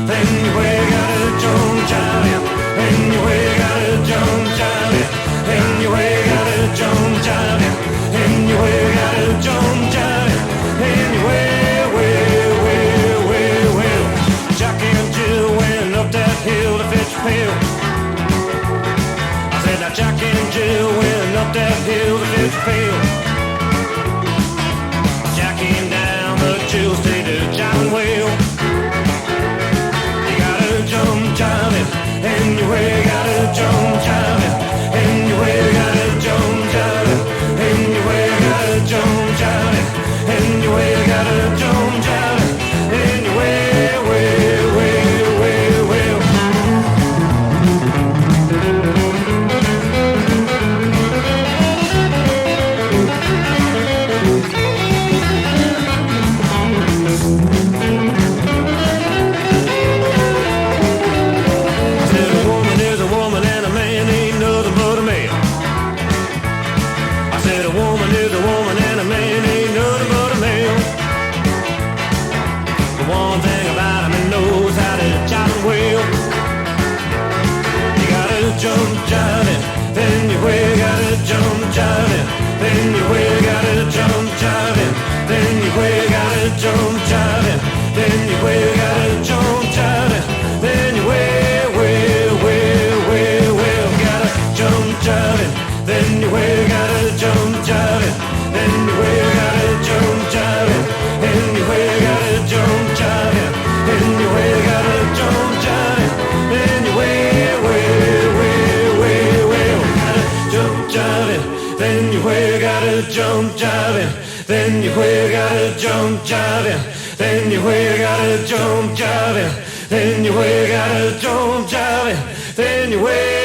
then you way gotta jump jiving, then you way gotta jump jiving, then you way gotta jump jiving, then you way gotta jump jiving, then you way. Jack and Jill went up that hill to fetch a pail. I said now Jack and Jill went up that hill to fetch a pail. Jack came down, but Jill stayed to Jive Wail. You gotta jump jiving, and you way gotta jump jiving, and you way gotta jump jiving, and you way gotta jump jiving, and you way gotta jump jiving, and you way. Jump jiving, then you way gotta jump jiving, then you way gotta jump jiving, then you way gotta jump jiving, then you way gotta jump jiving, then you gotta jump jiving, then you way gotta jump jiving, then you way gotta jump jiving, then you way gotta jump jiving, then you way gotta jump jiving, then you way then you way gotta jump jiving, then you way gotta jump jiving, then you way gotta jump jiving, then you way gotta jump jiving, then you way